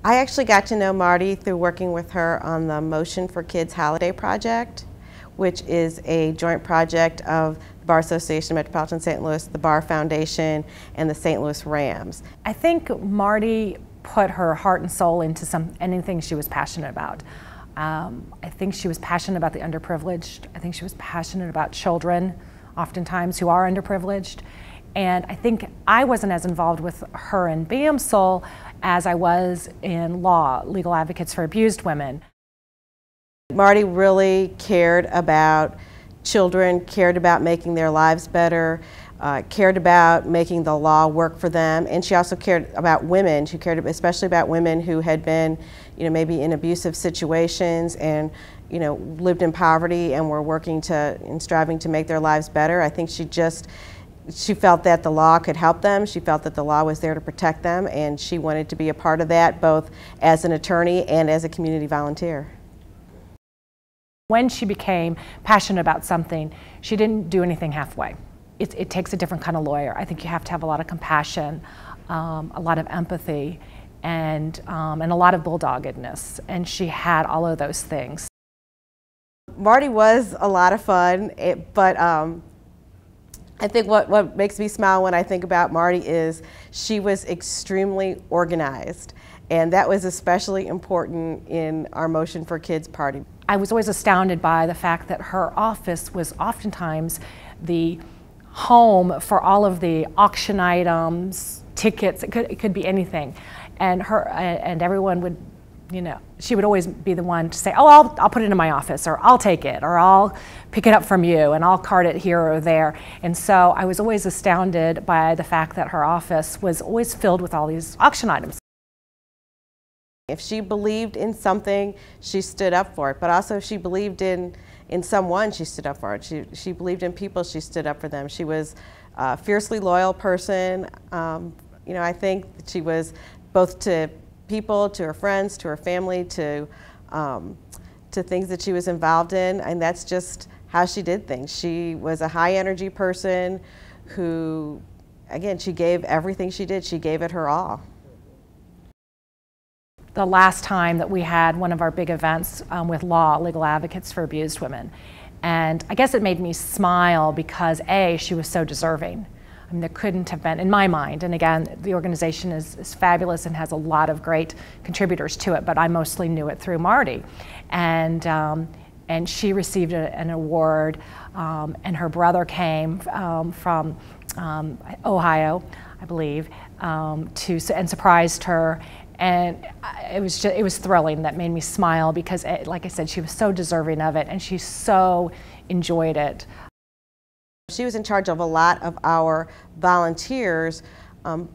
I actually got to know Mardi through working with her on the Motion for Kids Holiday Project, which is a joint project of the Bar Association of Metropolitan St. Louis, the Bar Foundation, and the St. Louis Rams. I think Mardi put her heart and soul into anything she was passionate about. I think she was passionate about the underprivileged. I think she was passionate about children, oftentimes, who are underprivileged. And I think I wasn't as involved with her in BAMSL as I was in law, Legal Advocates for Abused Women. Mardi really cared about children, cared about making their lives better, cared about making the law work for them, and she also cared about women. She cared especially about women who had been, maybe in abusive situations and, lived in poverty and were working and striving to make their lives better. I think she felt that the law could help them. She felt that the law was there to protect them, and she wanted to be a part of that, both as an attorney and as a community volunteer. When she became passionate about something, she didn't do anything halfway. It takes a different kind of lawyer. I think you have to have a lot of compassion, a lot of empathy, and a lot of bulldoggedness, and she had all of those things. Mardi was a lot of fun, but I think what makes me smile when I think about Mardi is she was extremely organized, and that was especially important in our Motion for Kids party. I was always astounded by the fact that her office was oftentimes the home for all of the auction items, tickets, it could be anything. And everyone would, she would always be the one to say, oh, I'll put it in my office, or I'll take it, or I'll pick it up from you, and I'll cart it here or there. And so I was always astounded by the fact that her office was always filled with all these auction items. If she believed in something, she stood up for it. But also if she believed in someone, she stood up for it. She believed in people, she stood up for them. She was a fiercely loyal person. I think she was both to people, to her friends, to her family, to things that she was involved in, and that's just how she did things. She was a high energy person who, again, she gave everything she did, she gave it her all. The last time that we had one of our big events with law, Legal Advocates for Abused Women. And I guess it made me smile because A, she was so deserving. I mean, there couldn't have been, in my mind, and again, the organization is fabulous and has a lot of great contributors to it, but I mostly knew it through Mardi. And she received an award, and her brother came from Ohio, I believe, and surprised her. And it was thrilling. That made me smile because, like I said, she was so deserving of it and she so enjoyed it. She was in charge of a lot of our volunteers,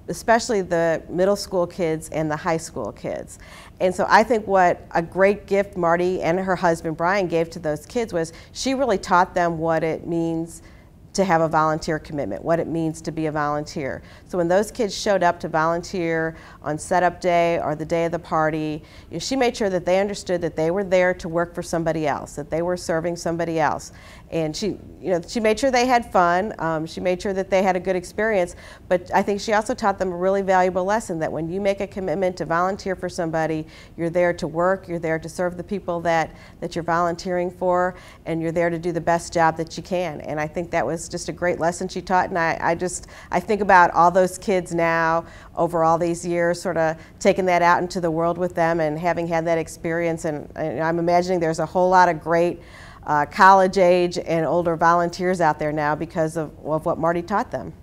especially the middle school kids and the high school kids. And so I think what a great gift Mardi and her husband Brian gave to those kids was she really taught them what it means to have a volunteer commitment, what it means to be a volunteer. So when those kids showed up to volunteer on setup day or the day of the party, she made sure that they understood that they were there to work for somebody else, that they were serving somebody else. And she made sure they had fun, she made sure that they had a good experience, but I think she also taught them a really valuable lesson that when you make a commitment to volunteer for somebody, you're there to work, you're there to serve the people that you're volunteering for, and you're there to do the best job that you can. And I think that was just a great lesson she taught, and I think about all those kids now over all these years, sort of taking that out into the world with them and having had that experience, and I'm imagining there's a whole lot of great college age and older volunteers out there now because of what Mardi taught them.